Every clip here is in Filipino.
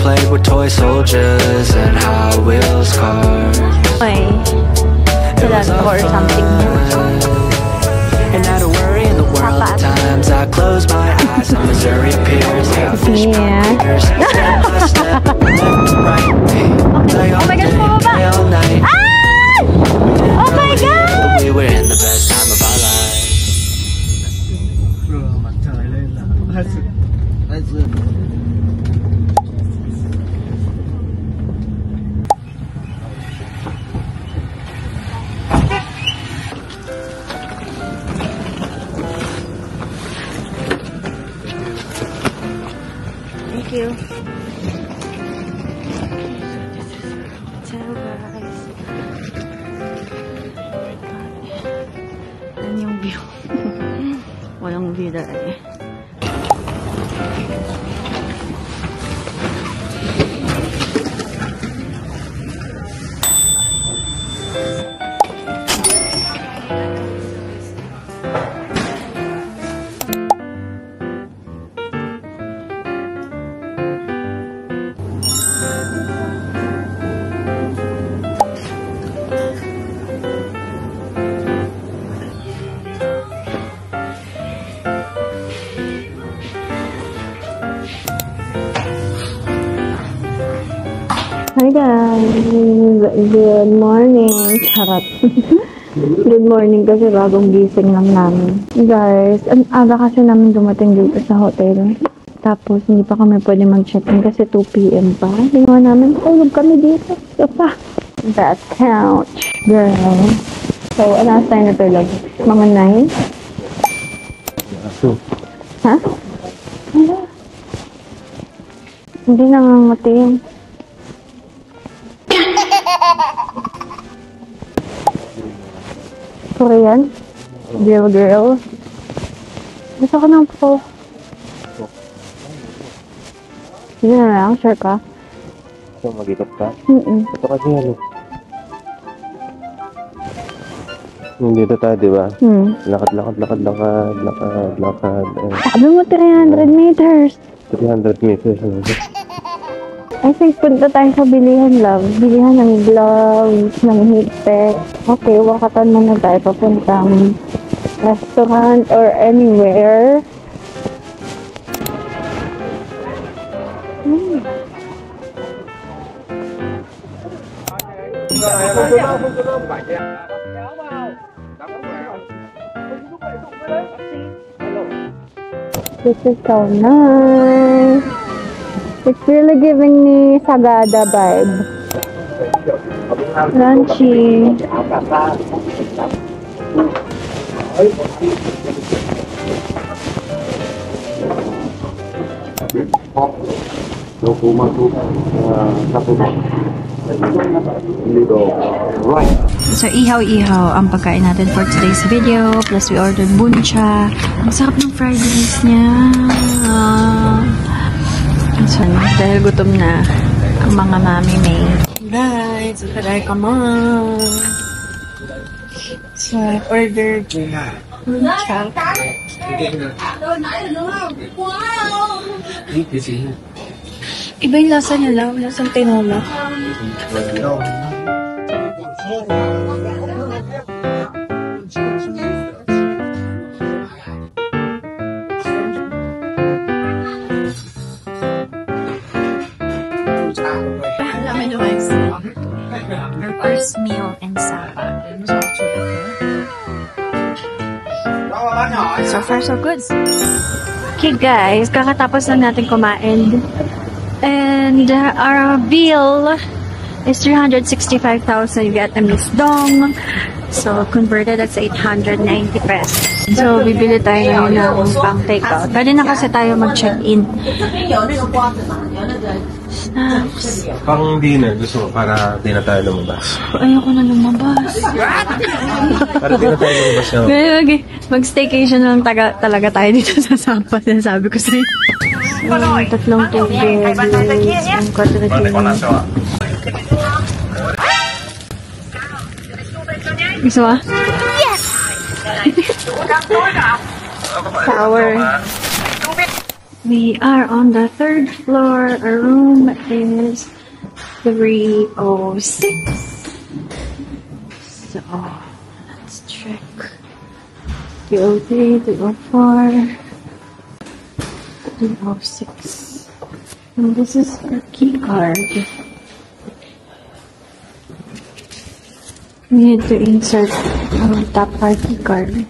played with toy soldiers and Hot Wheels cars. Okay. Or something. And not to worry in the world at times. I close my eyes and Missouri appears. Yeah. Step by step, left to right. Play all day, play all night. Oh my god! We were in the best time of our lives. Mặt trời lên là hết sức. Thank you. Ciao guys. Yan yung view. Walang view talaga. Hi guys! Good morning! Charot! Good morning kasi bagong gising lang namin. Guys, ang aga kasi namin dumating dito sa hotel. Tapos hindi pa kami pwede mag-check-in kasi 2 PM pa. Ginawa namin, tulog kami dito. So pa! That couch! Girl! So, alas tayo natulog? Mga 9? Ha? Hala? Hindi nangangati yun. Korean? Girl. Gusto ko ng po. Hindi na lang, sure ka? So, mag-ikot ka? Ito kasi ano. Dito tayo, di ba? Lakad. Sabi mo 300 meters. 300 meters. I think punta tayo sa bilihan, love. Bilihan ng gloves, ng heat-tech. Okay, wakatan muna tayo papuntang restaurant or anywhere. This is so nice. It's really giving me Sagada vibe. Crunchy. So, ihaw-ihaw ang pagkain natin for today's video. Plus, we ordered buncha. Ang sarap ng fried rice niya. So, dahil gutom na ang mga mami may. Guys, okay, come on. So, I ordered buncha. Iba yung lasa niya lang. Lasang tinola. Our first meal in Sapa. So far, so good. Okay guys, kakatapos lang natin kumain. And our bill is 365,000 Vietnamese dong. So, converted, that's 890 pesos. So, bibili tayo ng pang takeout. Pwede na kasi tayo mag-check-in. Snacks. Pang dinner, gusto mo, para di na tayo lumabas. Ayoko na lumabas. Para di na tayo lumabas na. Okay. Mag-staycation lang talaga tayo dito sa Sapa. Sabi ko sa'yo. Tatlong tubig. Ang quadratino. Gusto mo? Yes! Sour. We are on the 3rd floor. Our room is 306. So, let's check. 303, 304, 306. And this is her key card. We need to insert our top card key card.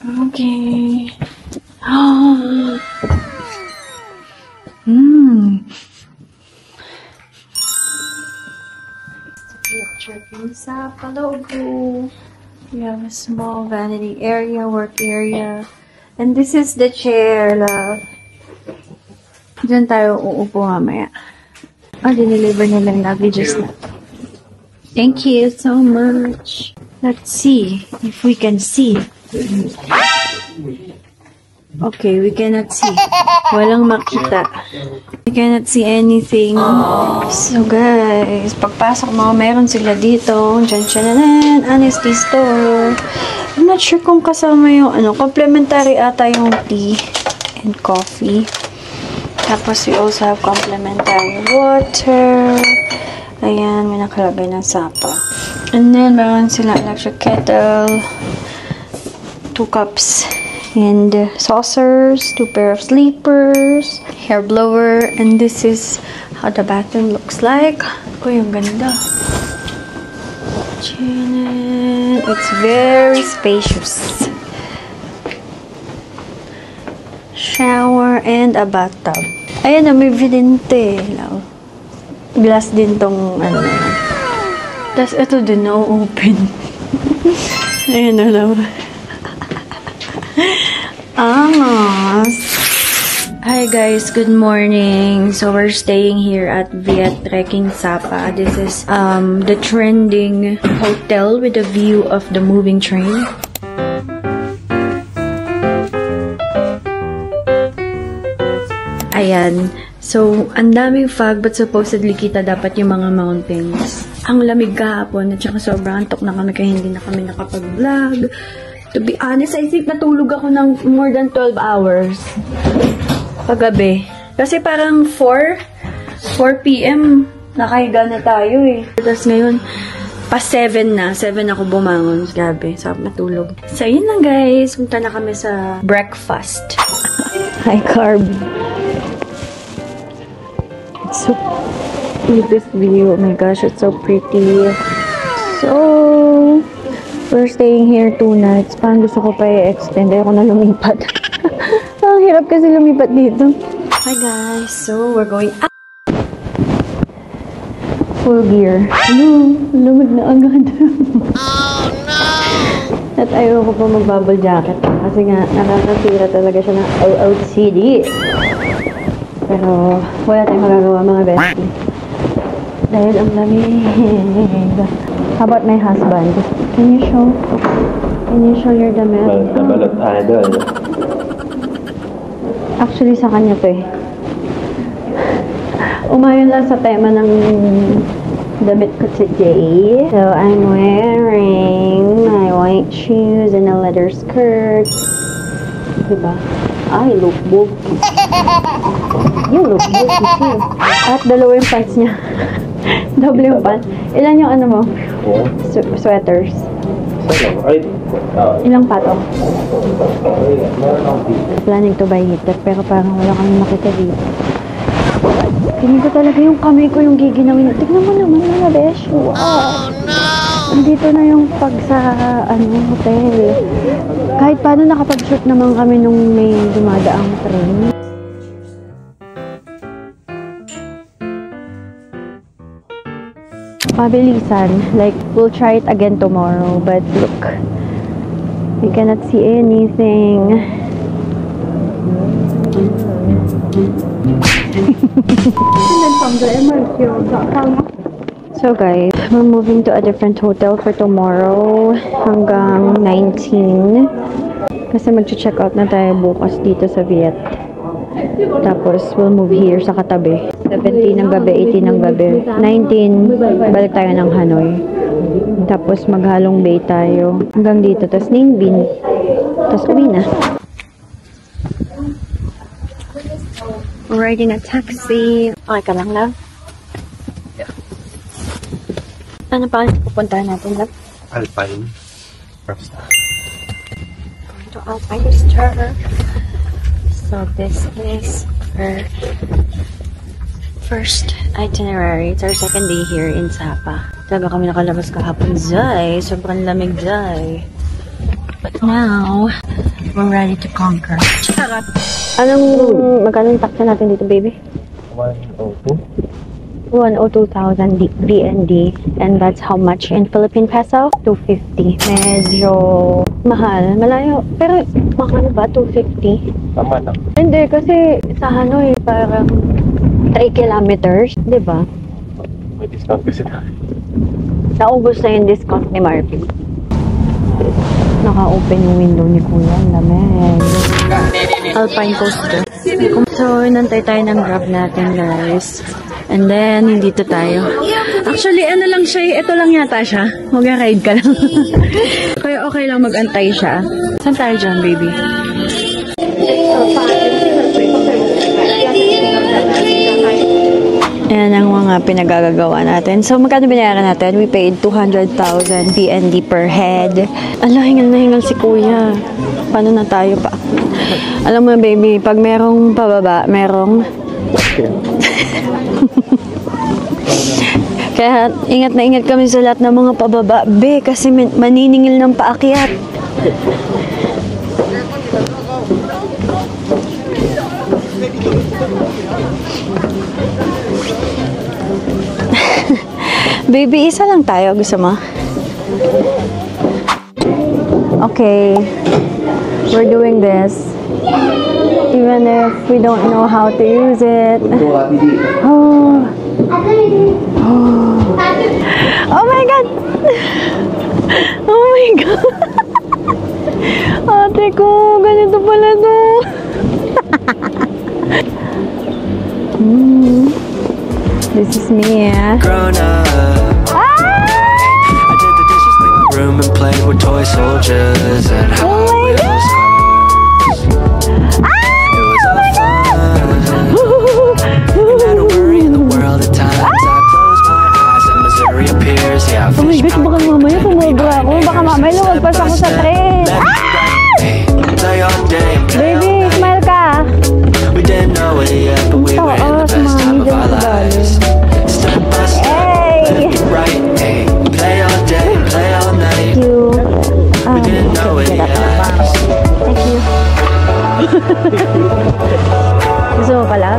Okay. Oh. Checking sa logo. We have a small vanity area, work area. And this is the chair, love. Diyan tayo uupo mamaya. Diniliver nila yung luggages na. Thank you so much. Let's see if we can see. Okay, we cannot see. Walang makita. We cannot see anything. So guys, pagpasok mo, meron sila dito. Diyan, honesty store. I'm not sure kung kasama yung complimentary ata yung tea and coffee. Tapos we also have complimentary water. Ayan, may nakalagay ng sapa. And then, meron sila electric kettle, 2 cups, and saucers, 2 pair of sleepers, hair blower, and this is how the bathroom looks like. Uy, ang ganda. It's very spacious. Shower and a bathtub. Ayan na, may vidente. Glass din tong Tapos ito din na-open. Ayan na lang. Hi guys, good morning. So we're staying here at Viet Trekking Sapa. This is the trending hotel with a view of the moving train. Ayan. So, ang daming fog but supposedly kita dapat yung mga mountains. Ang lamig kahapon at saka sobrang antok na kami kaya hindi na kami nakapag-vlog. To be honest, I think natulog ako ng more than 12 hours paggabi. Kasi parang 4 p.m. nakahiga na tayo eh. Tapos ngayon, pa 7 na. 7 ako bumangon. Gabi. Sarap matulog. So, yun lang guys. Punta na kami sa breakfast. High carb. So, with this view, oh my gosh, it's so pretty. So, we're staying here 2 nights. Parang gusto ko pa i-extend. Ayoko na lumipat. Ang hirap kasi lumipat dito. Hi guys, so we're going up. Full gear. Lumig na agad. Oh no! At ayoko pa mag-bubble jacket. Kasi nga, nakakasira talaga siya ng OOTD. Pero, wala tayong magagawa mga bestie. Dahil ang lamig. How about my husband? Can you show your damit? Balot idol. Actually, sa kanya to eh. Umayon lang sa tema ng damit ko today. So, I'm wearing my white shoes and a leather skirt. Diba? Ay, look bulky. You look bulky too. At dalawa yung pants niya. Double yung pants. Ilan yung ano mo? Sweaters. Ilang patong? Planning to buy heater pero parang wala kami makita dito. Tingin ko talaga yung kamay ko yung giginawin. Tignan mo naman mga besh. Wow. Oh no! Nandito na yung pag sa hotel. Kahit paano nakapag-shoot naman kami nung may dumadaang train. Pabilisan. Like, we'll try it again tomorrow. But look, we cannot see anything. So guys, we're moving to a different hotel for tomorrow hanggang 19. Kasi mag-check out na tayo bukas dito sa Viet. Tapos, we'll move here sa katabi. 17 ng gabi, 18 ng gabi. 19, balik tayo ng Hanoi. Tapos, maghalong bay tayo. Hanggang dito. Tapos, Ninh Binh. Tapos, uwi na. We're riding a taxi. Okay ka lang, love? Ano pa pupuntahan natin, love? Alpine. First. Going to Alpine Star. So this is our first itinerary. It's our second day here in Sapa. Talaga kami nakalabas kahapon, Zay. Sobrang lamig, Zay. But now, we're ready to conquer. Charot! Magkano yung taxa natin dito, baby? 102. 102,000 BND. And that's how much in Philippine peso? 250. Medyo mahal. Malayo. Pero mahal ba? 250? Tama lang. Hindi, kasi sa Hanoi parang 3 kilometers. Diba? May discount kasi tayo. Naubos na yung discount ni Marvin. Naka-open yung window ni Kuya. Ang lamig. Alpine coaster. So, inantay tayo ng grab natin, guys. And then, dito tayo. Actually, ano lang siya, ito lang yata siya. Mag-ride ka lang. Kaya okay lang mag-antay siya. Saan tayo dyan, baby? Ayan ang mga pinagagagawa natin. So, magkano binayaran natin? We paid 200,000 PND per head. Ala, hingal na hingal si Kuya. Paano na tayo pa? Alam mo, baby, pag merong pababa, merong... Kaya ingat na ingat kami sa lahat ng mga pababa, be, kasi maniningil ng paakyat. Baby, isa lang tayo. Gusto mo? Okay. We're doing this. Even if we don't know how to use it. Oh. Oh my God! Oh my God! Ate ko, ganito pala to. This is me, yeah. Grown up, I did the dishes in my room and played with toy soldiers and Hot Wheels cars. It was all fun. And I don't worry in the world at times. I close my eyes and Missouri appears. Yeah, I Oh my fish gosh, baka mamaya tumobra ako. Baka mamaya lumagpas ako sa tren. play all day and play all Baby, night. smile ka. We didn't know it yet, but we were in the best time of our lives. Step by step, Hey! left to right, hey. Play all day, play all night. Thank you. We didn't know it yet. Thank you. Gusto mo pala?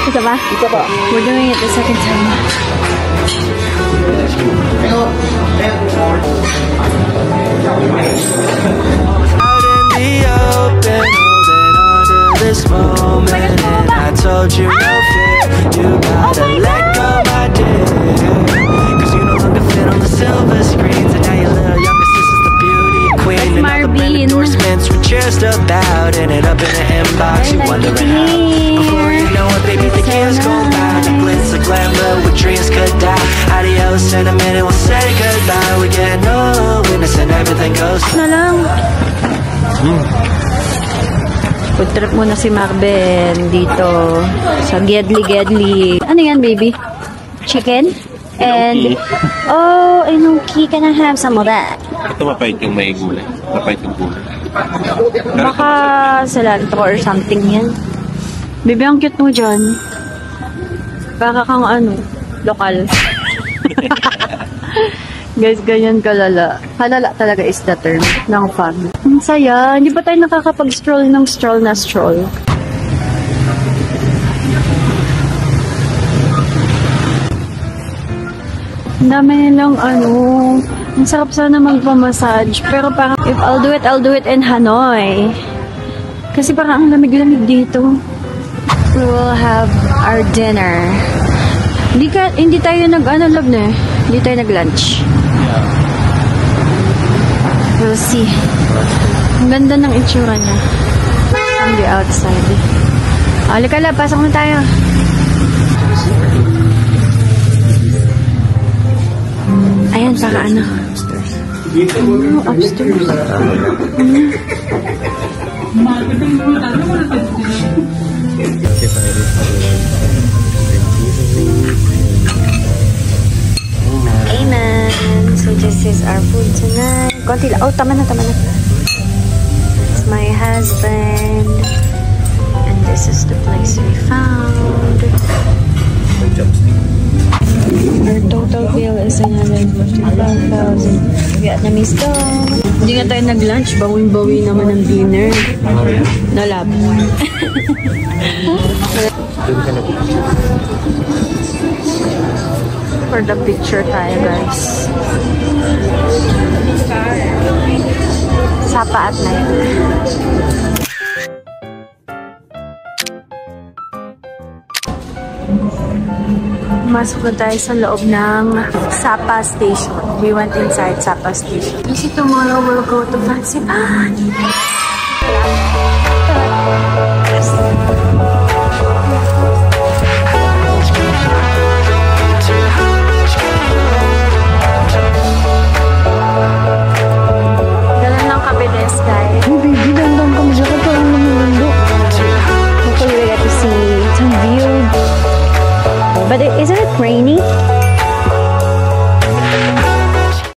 Isa ba? We're doing it the second time. Out in the open, holding on to this moment. And I told you no fear, you gotta let go, my dear. Cause you no longer fit on the silver screens. And now your little younger sister's the beauty queen. And all the brand endorsements were just about. Ended up in the inbox, you wondering how. Before you know it, baby, the years go by. The glitz, the glamour, where dreams could die. Adios in a minute, we'll say goodbye. We're getting old, witnessing everything goes. Na lang. Food trip muna si Marben dito sa Gedli. Ano yan, baby? Chicken? And, oh, enoki, can I have some of that? Ito mapait yung may gulay. Mapait yung gulay. Baka cilantro or something yan. Baby, ang cute mo dyan. Baka kang ano, lokal. Guys, ganyan kalala. Kalala talaga is the term ng fam. Ang saya. Hindi ba tayo nakakapag-stroll ng stroll na stroll? Ang dami nilang ano. Ang sarap sana magpa-massage. Pero parang if I'll do it in Hanoi. Kasi parang ang lamig-lamig dito. We will have our dinner. Hindi tayo nag-ano, love na eh. Hindi tayo nag-lunch. We'll see. Ang ganda ng itsura niya. From the outside. Halika la, pasok na tayo. Ayan, para ano? Upstairs. Amen. So this is our food tonight. Konti lang. Oh, tama na. It's my husband. And this is the place we found. Our total bill is 155,000 Vietnamese dong. Hindi nga tayo nag-lunch. Bawing-bawi naman ng dinner. Nalab. For the picture tayo, guys. Sapa at night. Masok na tayo sa loob ng Sapa Station. We went inside Sapa Station. Kasi tomorrow we'll go to Fancy Pan. Ganun lang kabilis, guys. Hey baby, dandang kami siya ka parang namumundo. Hopefully we get to see some view. But isn't it raining?